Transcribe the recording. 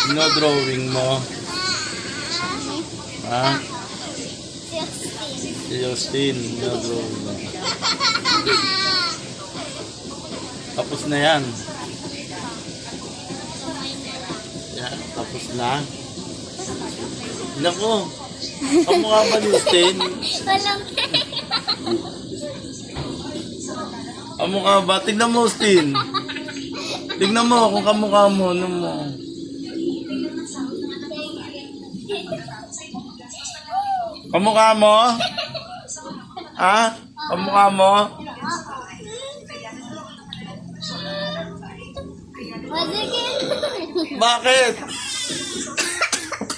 Sino drawing mo? Ha? Si Justin. Sino drawing mo? Tapos na yan. Yan, tapos na. Naku, kamukha ba ni Justin? Kamukha ba? Tignan mo, Justin. Tignan mo kung kamukha mo. Ano mo? Kamukha mo? Ha? Kamukha mo? Bakit?